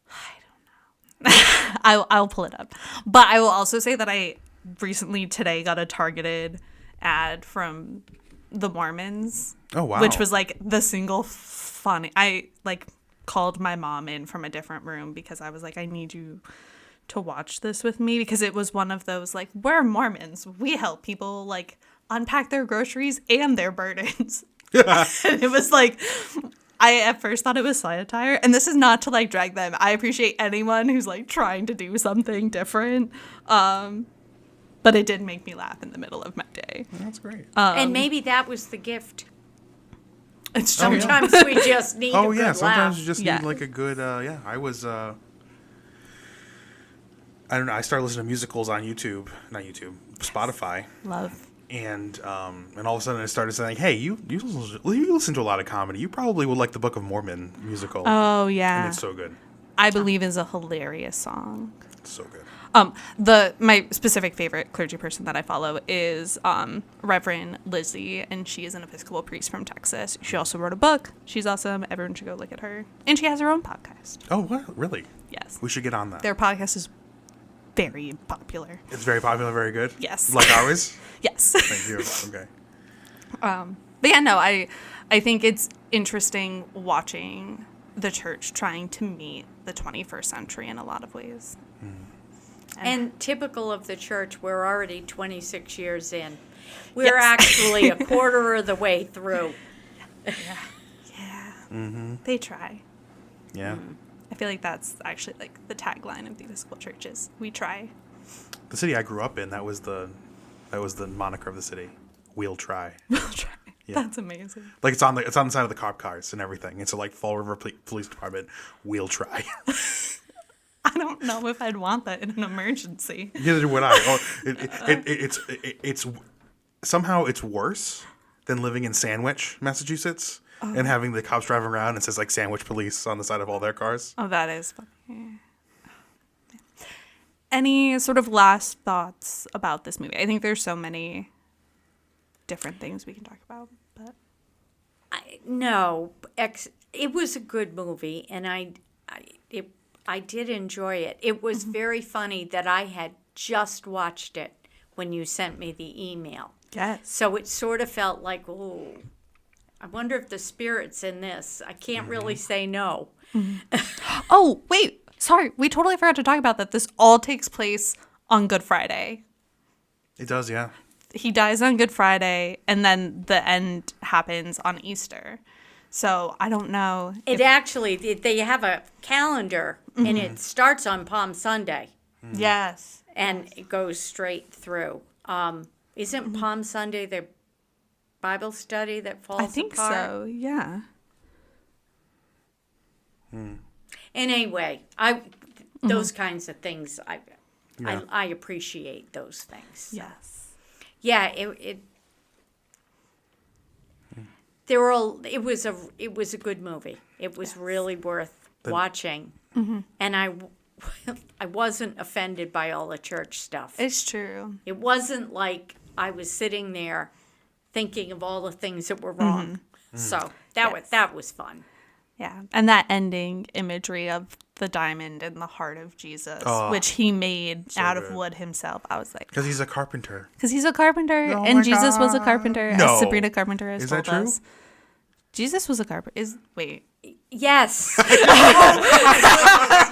S1: I don't know. I'll pull it up. But I will also say that I recently today got a targeted ad from the Mormons.
S2: Oh, wow.
S1: Which was like the single funny. I like called my mom in from a different room because I was like, I need you to watch this with me, because it was one of those like, we're Mormons. We help people like unpack their groceries and their burdens. And it was like, I at first thought it was satire, and this is not to like drag them. I appreciate anyone who's like trying to do something different. But it did make me laugh in the middle of my day.
S2: That's great.
S3: And maybe that was the gift.
S1: It's true.
S3: Sometimes we just need a good laugh.
S2: Sometimes you just
S1: Yeah.
S2: need like a good, I was, I don't know, I started listening to musicals on Spotify.
S1: Love.
S2: And all of a sudden I started saying, hey, you listen to a lot of comedy. You probably would like the Book of Mormon musical.
S1: Oh, yeah.
S2: And it's so good.
S1: I Believe is a hilarious song.
S2: It's so good.
S1: My specific favorite clergy person that I follow is Reverend Lizzie, and she is an Episcopal priest from Texas. She also wrote a book. She's awesome. Everyone should go look at her. And she has her own podcast.
S2: Oh, what? Really?
S1: Yes.
S2: We should get on that.
S1: Their podcast is very popular.
S2: It's very popular, very good?
S1: Yes.
S2: Like ours?
S1: Yes.
S2: Thank you. Okay.
S1: But yeah, no, I think it's interesting watching the church trying to meet the 21st century in a lot of ways.
S3: And typical of the church, we're already 26 years in. We're
S1: Yes.
S3: actually a quarter of the way through.
S1: Yeah.
S2: Mm-hmm.
S1: They try.
S2: Yeah.
S1: I feel like that's actually like the tagline of the Episcopal churches. We try.
S2: The city I grew up in, that was the moniker of the city. We'll try.
S1: We'll try.
S2: Yeah.
S1: That's amazing.
S2: Like it's on the side of the cop cars and everything. It's like Fall River Police Department. We'll try.
S1: I don't know if I'd want that in an emergency.
S2: Neither would I. Oh, it's somehow it's worse than living in Sandwich, Massachusetts, and having the cops driving around and it says like Sandwich Police on the side of all their cars.
S1: Oh, that is funny. Any sort of last thoughts about this movie? I think there's so many different things we can talk about, but
S3: It was a good movie, and I did enjoy it. It was very funny that I had just watched it when you sent me the email.
S1: yes.
S3: So it sort of felt like, oh, I wonder if the spirit's in this. I can't really say no.
S1: Oh, wait. Sorry, we totally forgot to talk about that. This all takes place on Good Friday.
S2: It does, yeah.
S1: He dies on Good Friday, and then the end happens on Easter. So I don't know.
S3: It actually, they have a calendar, and it starts on Palm Sunday,
S1: Yes.
S3: and it goes straight through. Isn't Palm Sunday the Bible study that falls apart?
S1: I think so, yeah.
S3: Anyway, those kinds of things, I appreciate those things.
S1: Yes.
S3: Yeah, it was a good movie. It was really worth watching, and I wasn't offended by all the church stuff.
S1: It's true.
S3: It wasn't like I was sitting there thinking of all the things that were wrong. So that was fun.
S1: Yeah. And that ending imagery of the diamond in the heart of Jesus, which he made out of wood himself. I was like,
S2: Because he's a carpenter.
S1: because he's a carpenter,
S2: Oh
S1: and
S2: my
S1: Jesus was a
S2: God.
S1: carpenter,
S2: No.
S1: as Sabrina Carpenter has
S2: Is
S1: told
S2: that true?
S1: us. Jesus was a carpenter. Wait.
S3: Yes.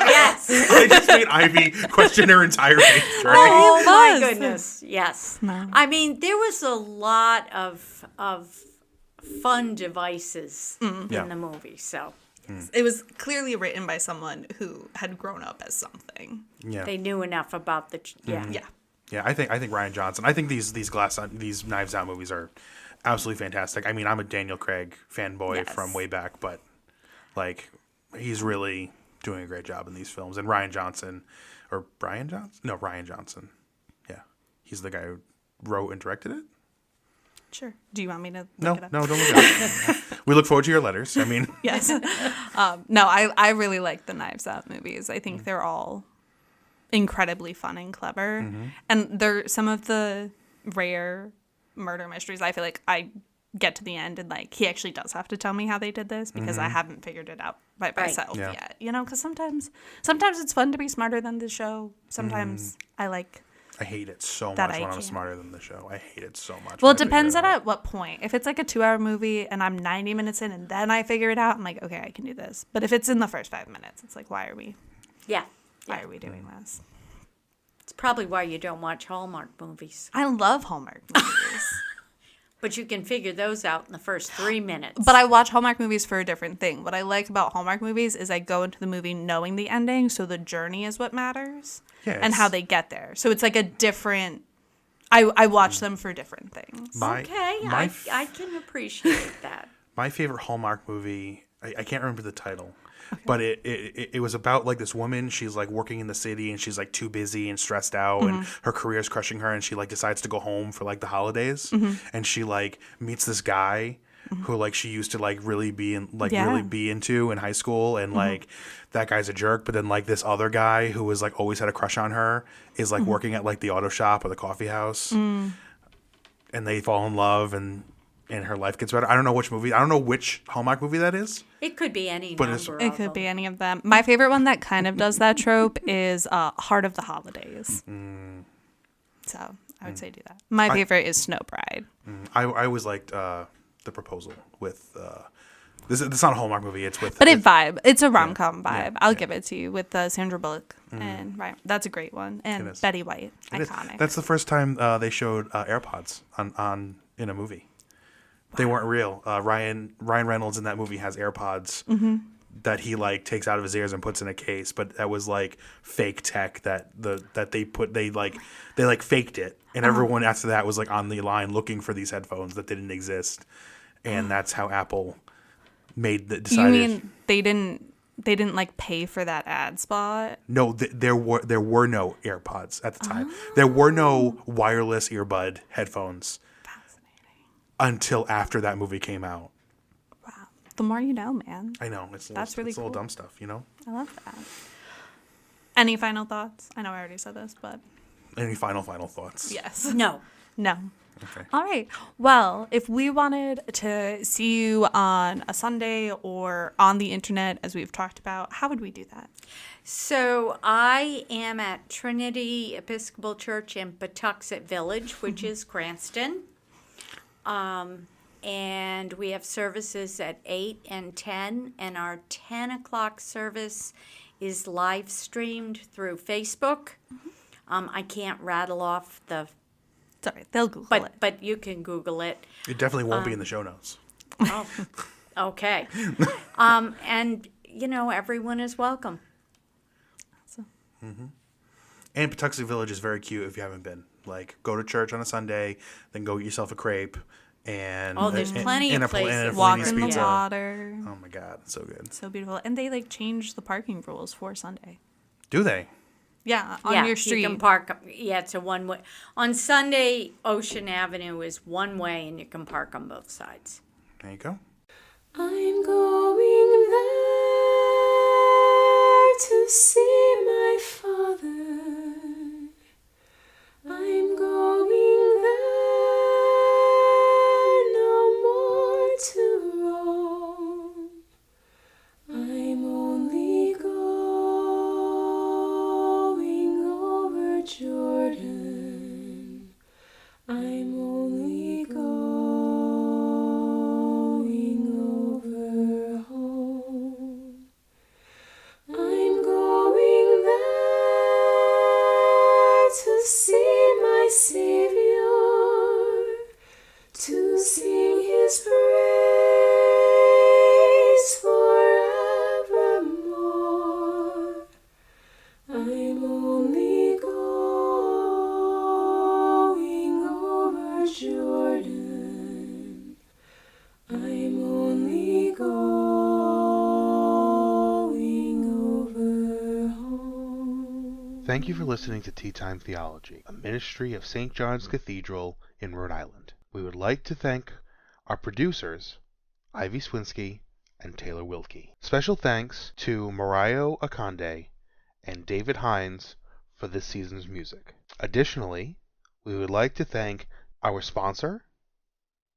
S3: Yes.
S2: They just made Ivy question her entire faith journey.
S3: Oh
S1: He
S3: my
S1: was.
S3: goodness. Yes.
S1: No.
S3: I mean, there was a lot of fun devices
S2: Yeah.
S3: in the movie. So
S1: It was clearly written by someone who had grown up as something.
S2: Yeah.
S3: they knew enough about the
S1: Yeah.
S2: Yeah, I think Ryan Johnson. I think these Knives Out movies are absolutely fantastic. I mean, I'm a Daniel Craig fanboy
S1: Yes.
S2: from way back, but like he's really doing a great job in these films. And Ryan Johnson. Yeah, he's the guy who wrote and directed it.
S1: Sure. Do you want me to
S2: No,
S1: look it up?
S2: don't look it up. We look forward to your letters. I mean,
S1: Yes. No, I really like the Knives Out movies. I think they're all incredibly fun and clever. And they're some of the rare murder mysteries. I feel like I get to the end and like he actually does have to tell me how they did this because I haven't figured it out by myself
S2: Yeah.
S1: yet. Because sometimes it's fun to be smarter than the show. Sometimes I like
S2: I hate it so
S1: That
S2: much
S1: I
S2: when I'm
S1: can't.
S2: smarter than the show. I hate it so much.
S1: Well,
S2: when
S1: it
S2: I figure
S1: depends on
S2: out.
S1: at what point. If it's like a 2-hour movie and I'm 90 minutes in and then I figure it out, I'm like, okay, I can do this. But if it's in the first 5 minutes, it's like, why are we
S3: Yeah.
S1: doing this?
S3: It's probably why you don't watch Hallmark movies.
S1: I love Hallmark movies.
S3: But you can figure those out in the first 3 minutes.
S1: But I watch Hallmark movies for a different thing. What I like about Hallmark movies is I go into the movie knowing the ending, so the journey is what matters and how they get there. So it's like a different... I watch them for different things.
S3: I can appreciate that.
S2: My favorite Hallmark movie, I can't remember the title, but it was about like this woman. She's like working in the city and she's like too busy and stressed out and her career's crushing her, and she like decides to go home for like the holidays, and she like meets this guy who like she used to like really be into in high school, and like that guy's a jerk, but then like this other guy who was like always had a crush on her is like working at like the auto shop or the coffee house, and they fall in love, and her life gets better. I don't know which movie. I don't know which Hallmark movie that is.
S3: It could be any
S2: But
S3: number
S1: It
S3: of
S1: could
S3: them.
S1: be any of them. My favorite one that kind of does that trope is Heart of the Holidays. So I would say do that. My favorite is Snow Bride.
S2: I always liked The Proposal with this. It's not a Hallmark movie. It's with
S1: But it's a rom-com vibe.
S2: yeah,
S1: I'll
S2: yeah.
S1: give it to you with Sandra Bullock. And right, that's a great one.
S2: It
S1: And
S2: is.
S1: Betty White,
S2: it is.
S1: iconic.
S2: That's the first time they showed AirPods on in a movie. They weren't real. Ryan Reynolds in that movie has AirPods that he like takes out of his ears and puts in a case, but that was like fake tech that they faked it, and everyone after that was like on the line looking for these headphones that didn't exist, and that's how Apple decided.
S1: You mean they didn't like pay for that ad spot?
S2: No, there were no AirPods at the time. There were no wireless earbud headphones until after that movie came out.
S1: Wow. The more you know, man.
S2: I know.
S1: That's really
S2: it's little
S1: cool.
S2: dumb stuff, you know?
S1: I love that. Any final thoughts? I know I already said this, but
S2: Any final thoughts?
S1: yes.
S3: No.
S1: No.
S2: Okay.
S1: All right. Well, if we wanted to see you on a Sunday or on the internet, as we've talked about, how would we do that?
S3: So I am at Trinity Episcopal Church in Patuxent Village, which is Cranston. And we have services at 8 and 10, and our 10 o'clock service is live streamed through Facebook. I can't rattle off the,
S1: Sorry, they'll Google it.
S3: but you can Google it.
S2: It definitely won't be in the show notes.
S3: Oh, okay. And, everyone is welcome.
S2: And Patuxent Village is very cute if you haven't been. Like, go to church on a Sunday, then go get yourself a crepe, and
S3: There's plenty of
S2: a
S3: places.
S1: Walk
S2: Fellini's
S1: in the
S2: pizza.
S1: water.
S2: Oh my God, it's so good.
S1: So beautiful. And they changed the parking rules for Sunday.
S2: Do they?
S1: Yeah, on your street.
S3: You can park. Yeah, it's a one-way. On Sunday, Ocean Avenue is one way, and you can park on both sides.
S2: There you go.
S4: I'm going there to see my father. I'm going there no more to roam. I'm only going over Jordan. I'm only going over home. I'm going there to see my Savior, to sing His praise forevermore. I'm only going over Jordan. I'm only going over home.
S5: Thank you for listening to Tea Time Theology, a ministry of St. John's Cathedral in Rhode Island. We would like to thank our producers, Ivy Swinsky and Taylor Wilkie. Special thanks to Mariah Akande and David Hines for this season's music. Additionally, we would like to thank our sponsor,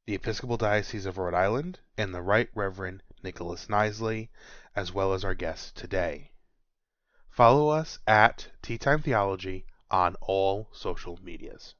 S5: the Episcopal Diocese of Rhode Island, and the Right Reverend Nicholas Knisley, as well as our guests today. Follow us at Tea Time Theology on all social medias.